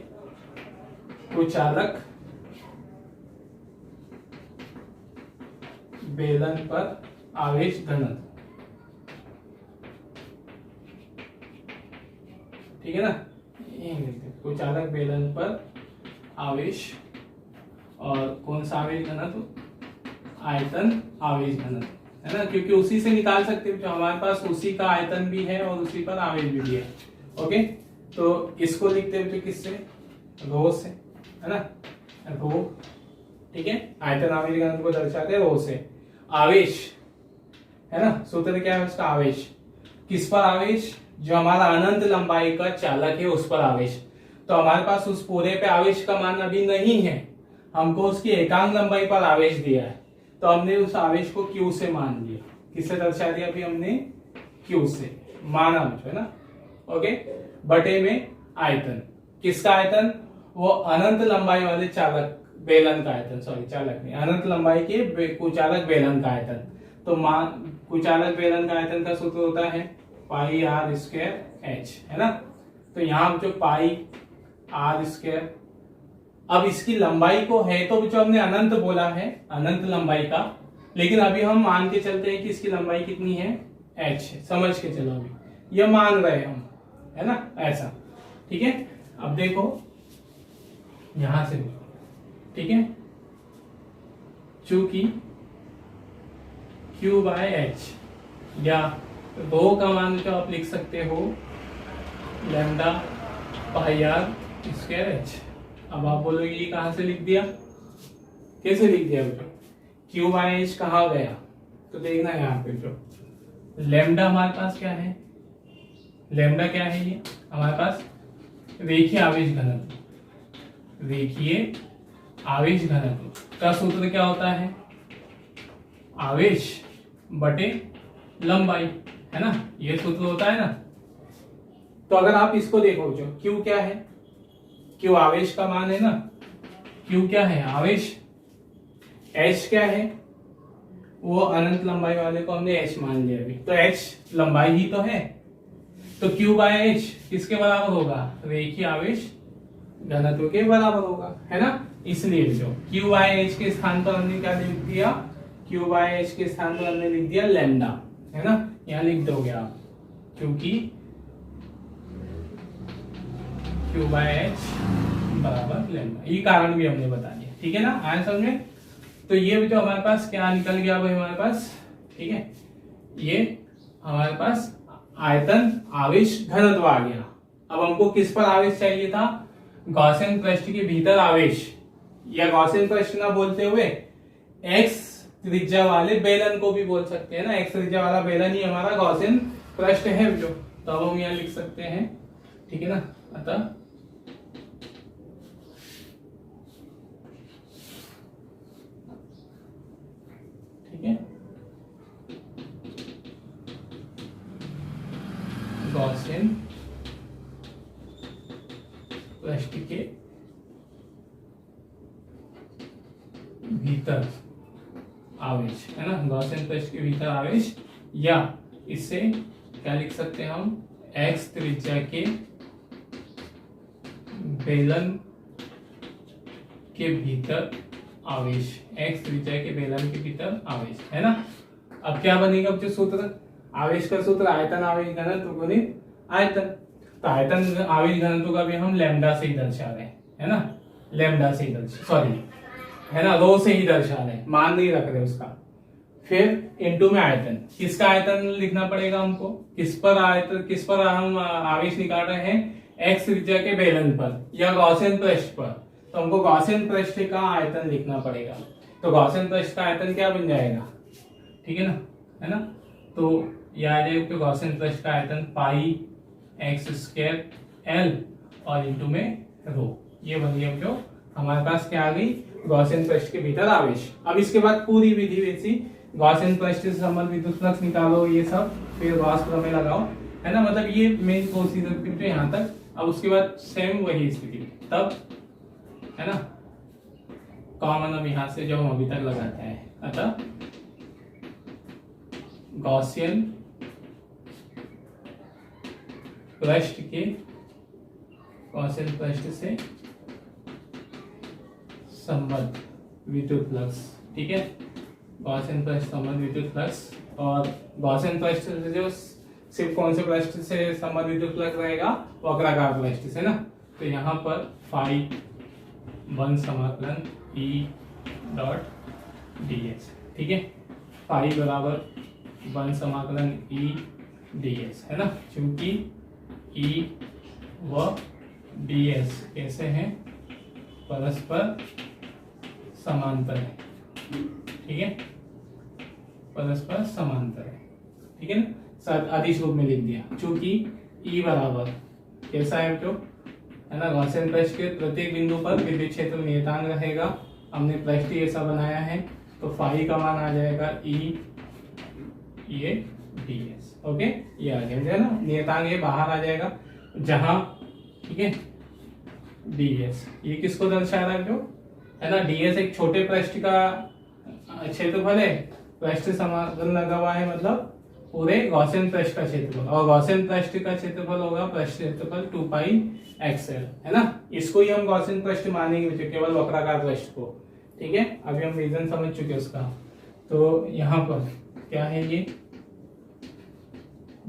कुचालक बेलन पर आवेश घनत्व, ठीक है ना। कुचालक बेलन पर आवेश, और कौन सा आवेश घनत्व? आयतन आवेश घनत्व, है ना, क्योंकि उसी से निकाल सकते हैं। जो हमारे पास उसी का आयतन भी है और उसी पर आवेश भी है। ओके, तो इसको लिखते हैं किससे? रो से, है ना, रो, ठीक है। आयतन आवेश घनत्व को दर्शाते हैं रो से। आवेश, है ना, सूत्र क्या है उसका? आवेश किस पर आवेश? जो हमारा अनंत लंबाई का चालक है उस पर आवेश। तो हमारे पास उस पूरे पे आवेश का मान अभी नहीं है, हमको उसकी एकांक लंबाई पर आवेश दिया है। तो हमने उस आवेश को Q से मान लिया। किससे दर्शा दिया? अभी हमने Q से माना, है ना। ओके, बटे में आयतन, किसका आयतन? वो अनंत लंबाई वाले चालक बेलन का आयतन, सॉरी चालक नहीं, अनंत लंबाई के कुचालक बेलन का आयतन। तो कुचालक बेलन का आयतन का सूत्र होता है पाई आर स्क्वायर एच, है ना। तो यहाँ जो पाई आर स्क्वायर, अब इसकी लंबाई को है तो जो हमने अनंत बोला है, अनंत लंबाई का, लेकिन अभी हम मान के चलते हैं कि इसकी लंबाई कितनी है? एच है। समझ के चलो, अभी ये मान रहे हम, है ना, ऐसा, ठीक है। अब देखो यहां से, ठीक है, चूंकि Q बाय एच या रो का मान जो आप लिख सकते हो lambda pi r square h. अब आप बोलोगे ये कहां से लिख दिया, कैसे लिख दिया बेटा, क्यू बाई एच कहा गया, तो देखना यहाँ पे जो लैम्डा हमारे पास क्या है, लैम्डा क्या है, ये हमारे पास रेखीय आवेश घनत्व, रेखीय आवेश घनत्व का सूत्र क्या होता है, आवेश बटे लंबाई, है ना, ये सूत्र होता है ना। तो अगर आप इसको देखो जो Q क्या है, Q आवेश का मान है ना, Q क्या है आवेश, H क्या है, वो अनंत लंबाई वाले को हमने H मान लिया अभी, तो H लंबाई ही तो है, तो Q बाय H किसके बराबर होगा, रेखीय आवेश घनत्व के बराबर होगा, है ना। इसलिए जो Q बाय H के स्थान पर हमने क्या लिख दिया, Q बाय H के स्थान पर हमने लिख दिया लैम्डा, है ना, यहाँ लिख दोगे आप, क्योंकि Q बाय H बराबर लैम्डा, ये कारण भी हमने बता दिया, ठीक है ना, आए समझ में। तो ये जो हमारे पास क्या निकल गया भाई हमारे पास, ठीक है, ये हमारे पास आयतन आवेश घनत्व आ गया। अब हमको किस पर आवेश चाहिए था, गॉसियन पृष्ठ के भीतर आवेश, या गॉसियन पृष्ठ ना बोलते हुए एक्स त्रिज्या वाले बेलन को भी बोल सकते हैं ना, एक्स त्रिज्या वाला बेलन ही हमारा गॉसियन पृष्ठ है जो, तो अब हम यहाँ लिख सकते हैं, ठीक है ना। अतः ठीक है, गॉसियन पृष्ठ के भीतर आवेश, है ना, गॉसियन पृष्ठ के भीतर आवेश, या इससे क्या लिख सकते हैं हम, एक्स त्रिज्या के बेलन के भीतर आवेश, एक्स त्रिज्या के बेलन के भीतर आवेश, है ना। अब क्या बनेगा जो सूत्र, आवेश का सूत्र आयतन आवेश घनत्व गुणित आयतन, तो आयतन आवेश घनत्व का भी हम लैम्डा से ही दर्शा रहे हैं, है ना, लैम्डा से ही सॉरी, है ना, रो से ही दर्शा रहे, मान नहीं रख रहे उसका। फिर इनटू में आयतन, किसका आयतन लिखना पड़ेगा हमको, किस पर आयतन, किस पर हम आवेश निकाल रहे हैं, एक्स त्रिज्या के बेलन पर या गॉसियन पृष्ठ पर, तो हमको गॉसियन पृष्ठ का आयतन लिखना पड़ेगा। तो गॉसियन पृष्ठ का आयतन क्या बन जाएगा, ठीक है ना, है ना, तो यह आ जाएगा तो गॉसियन पृष्ठ का आयतन पाई एक्स स्क्वायर एल और इनटू में रो, ये बन गया जो हमारे पास क्या आ गई, गॉसियन पृष्ठ के भीतर आवेश। अब इसके बाद पूरी विधि वैसी, गॉसियन पृष्ठ से संबंधित विद्युत फ्लक्स निकालो, ये सब, फिर गॉस प्रमेय लगाओ, है ना, मतलब ये मेन प्रोसीजर यहाँ तक। अब उसके बाद सेम वही स्थिति तब, है ना, कॉमन अब यहां से जो हम अभी तक लगाते हैं। अतः गॉसियन पृष्ठ के, गॉसियन पृष्ठ से संबद्ध विद्युत फ्लक्स, ठीक है, गॉसियन पृष्ठ संबद्ध विद्युत फ्लक्स, और गॉसियन पृष्ठ से जो सिर्फ कौन से पृष्ठ से संबद्ध विद्युत फ्लक्स रहेगा, वक्राकार पृष्ठ से ना, तो यहाँ पर फाई 1 समाकलन E डॉट ds, ठीक है, फाई बराबर 1 समाकलन E ds, है ना, क्योंकि E व ds कैसे हैं, परस्पर समांतर है, ठीक है, परस्पर समांतर है, ठीक है ना, आदिश रूप में लिख दिया, चूंकि E बराबर कैसा है जो, है ना, गॉसियन पृष्ठ के प्रत्येक बिंदु पर विद्युत क्षेत्र नियतांक रहेगा, हमने पृष्ठ ऐसा बनाया है, तो फाई का मान आ जाएगा E ये ds, ओके, ये आ गया, है ना, नियतांक ये बाहर आ जाएगा जहां, ठीक है, ds ये किसको दर्शा रहा है जो, है ना, ds एक छोटे पृष्ठ का क्षेत्रफल है, पृष्ठ समाकलन लगा हुआ है, मतलब पूरे गॉसियन पृष्ठ का क्षेत्रफल, और गॉसियन पृष्ठ का क्षेत्रफल होगा पृष्ठ क्षेत्रफल 2 पाई एक्सएल, है ना, इसको ही हम गॉसियन पृष्ठ मानेंगे केवल वक्राकार पृष्ठ को, ठीक है। अभी हम रीजन समझ चुके उसका, तो यहाँ पर क्या है, ये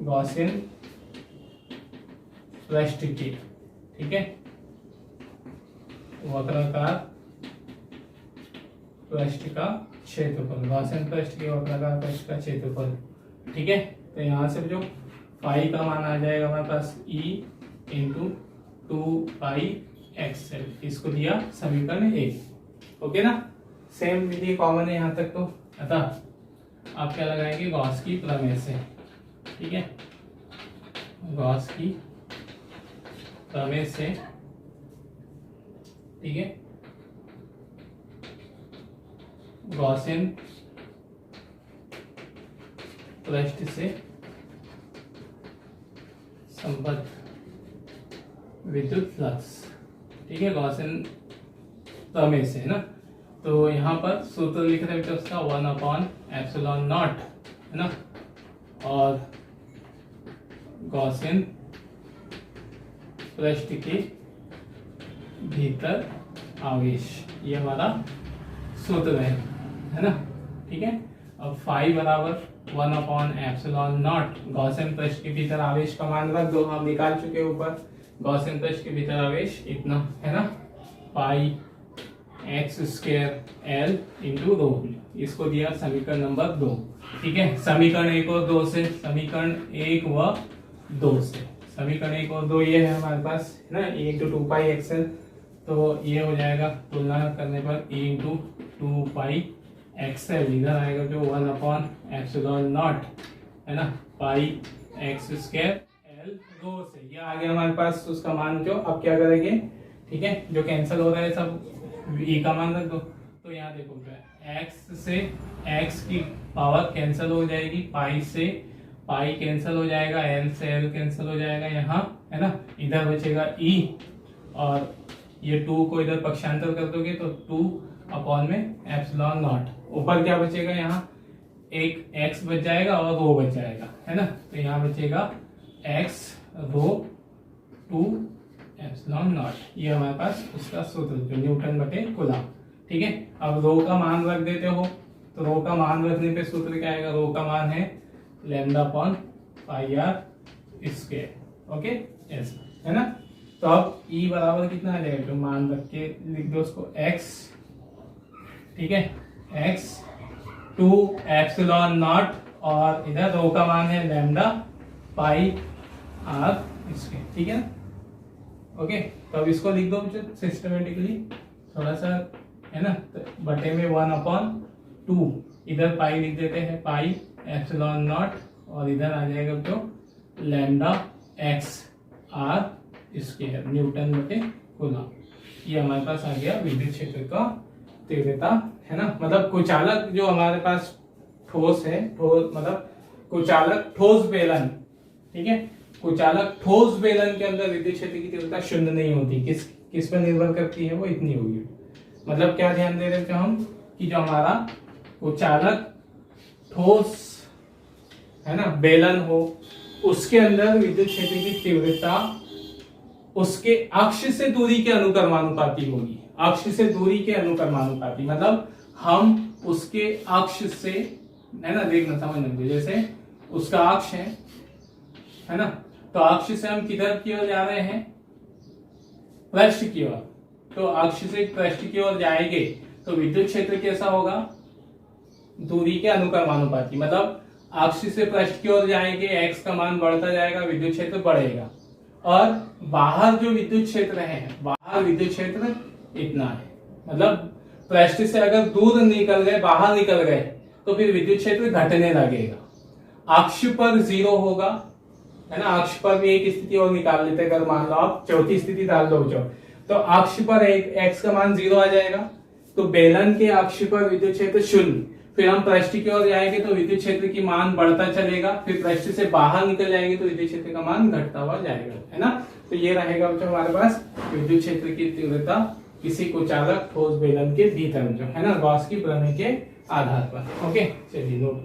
गॉसियन पृष्ठ की, ठीक है, वक्राकार पृष्ठ का क्षेत्रफल, गॉसियन पृष्ठ के वक्राकार पृष्ठ का क्षेत्रफल, ठीक है, तो यहाँ से जो फाई का मान आ जाएगा हमारे पास E इंटू 2πxl, इसको दिया समीकरण 1। ओके ना, सेम विधि कॉमन है यहाँ तक। तो अतः आप क्या लगाएंगे, गॉस की प्रमेय से। ठीक है, गॉस की प्रमेय से, ठीक है, गॉसियन पृष्ठ से संबद्ध विद्युत फ्लक्स। ठीक है, गॉसियन प्रमेय से, है ना। तो यहाँ पर सूत्र लिख रहे हैं उसका 1/ε0, है ना, और गॉसियन पृष्ठ के भीतर आवेश, ये हमारा सूत्र है ना। ठीक है, अब फाई बराबर 1/ε0, गॉसियन पृष्ठ के भीतर आवेश का मान रख दो, हम निकाल चुके ऊपर। गॉसियन पृष्ठ के भीतर आवेश इतना है ना, पाई x² L इंटू रो, इसको दिया समीकरण नंबर 2। ठीक है, समीकरण 1 और 2 से, समीकरण 1 व 2 से, समीकरण 1 और 2 ये है हमारे पास, है ना, E इंटू 2πxl। तो ये हो जाएगा, तुलना करने पर E इंटू 2πxl, इधर आएगा जो 1/ε0, है ना, पाई x² L रो से, ये आ गया हमारे पास उसका मान। जो अब क्या करेंगे, ठीक है, जो कैंसिल हो रहा है सब, E का मान रख दो। तो यहाँ देखो x से x की पावर कैंसिल हो जाएगी, पाई से पाई कैंसिल हो जाएगा, L से L कैंसिल हो जाएगा यहाँ, है ना, इधर बचेगा E, और ये 2 को इधर पक्षांतर कर दोगे तो 2/ε0। ऊपर क्या बचेगा, यहाँ एक x बच जाएगा और रो बच जाएगा, है ना। तो यहाँ बचेगा x रो 2ε0, ये हमारे पास उसका सूत्र जो न्यूटन बटे कूलम। ठीक है, अब रो का मान रख देते हो, तो रो का मान रखने पे सूत्र क्या आएगा, रो का मान है λ/πr²। ओके, ऐसा है ना। तो अब E बराबर कितना आ जाएगा, तो मान रख के लिख दो उसको x, ठीक है, x 2ε0, और इधर रो का मान है λ/πr²। ठीक है ना। ओके, तो अब इसको लिख दो सिस्टमेटिकली थोड़ा सा, है ना, तो बटे में 1/2, इधर पाई लिख देते हैं, पाई ε0, और इधर आ जाएगा जो λ/x² न्यूटन बटे कूलम। ये हमारे पास आ गया विद्युत क्षेत्र का तीव्रता, है ना। मतलब कुचालक जो हमारे पास ठोस है, ठोस मतलब कुचालक ठोस बेलन, ठीक है, कुचालक ठोस बेलन के अंदर विद्युत क्षेत्र की तीव्रता 0 नहीं होती। किस पर निर्भर करती है, वो इतनी होगी। मतलब क्या ध्यान दे रहे थे हम, कि जो हमारा कुचालक ठोस है ना, बेलन हो, उसके अंदर विद्युत क्षेत्र की तीव्रता उसके अक्ष से दूरी के अनुक्रमानुपाती होगी। अक्ष से दूरी के अनुक्रमानुपाती मतलब हम उसके अक्ष से, है ना, देखना समझना, जैसे उसका अक्ष है ना, तो अक्ष से हम किधर की ओर जा रहे हैं, पृष्ठ की ओर। तो अक्ष से पृष्ठ की ओर जाएंगे तो विद्युत क्षेत्र कैसा होगा, दूरी के अनुक्रमानुपाती। मतलब अक्ष से पृष्ठ की ओर जाएंगे, x का मान बढ़ता जाएगा, विद्युत क्षेत्र बढ़ेगा। और बाहर जो विद्युत क्षेत्र है, बाहर विद्युत क्षेत्र इतना है। मतलब पृष्ठ से अगर दूर निकल गए, बाहर निकल गए, तो फिर विद्युत क्षेत्र घटने लगेगा। अक्ष पर 0 होगा, है ना। अक्ष पर भी एक स्थिति और निकाल लेते हैं, अगर मान लो आप चौथी स्थिति डाल दो तो अक्ष पर एक x का मान 0 आ जाएगा, तो बेलन के अक्ष पर विद्युत क्षेत्र 0। फिर हम पृष्ठ की ओर जाएंगे तो विद्युत क्षेत्र की मान बढ़ता चलेगा, फिर पृष्ठ से बाहर निकल जाएंगे तो विद्युत क्षेत्र का मान घटता हुआ जाएगा, है ना। तो ये रहेगा जो हमारे पास विद्युत क्षेत्र की तीव्रता किसी कुचालक ठोस बेलन के भीतर, जो है ना, गॉस की प्रमेय के आधार पर। ओके, चलिए नोट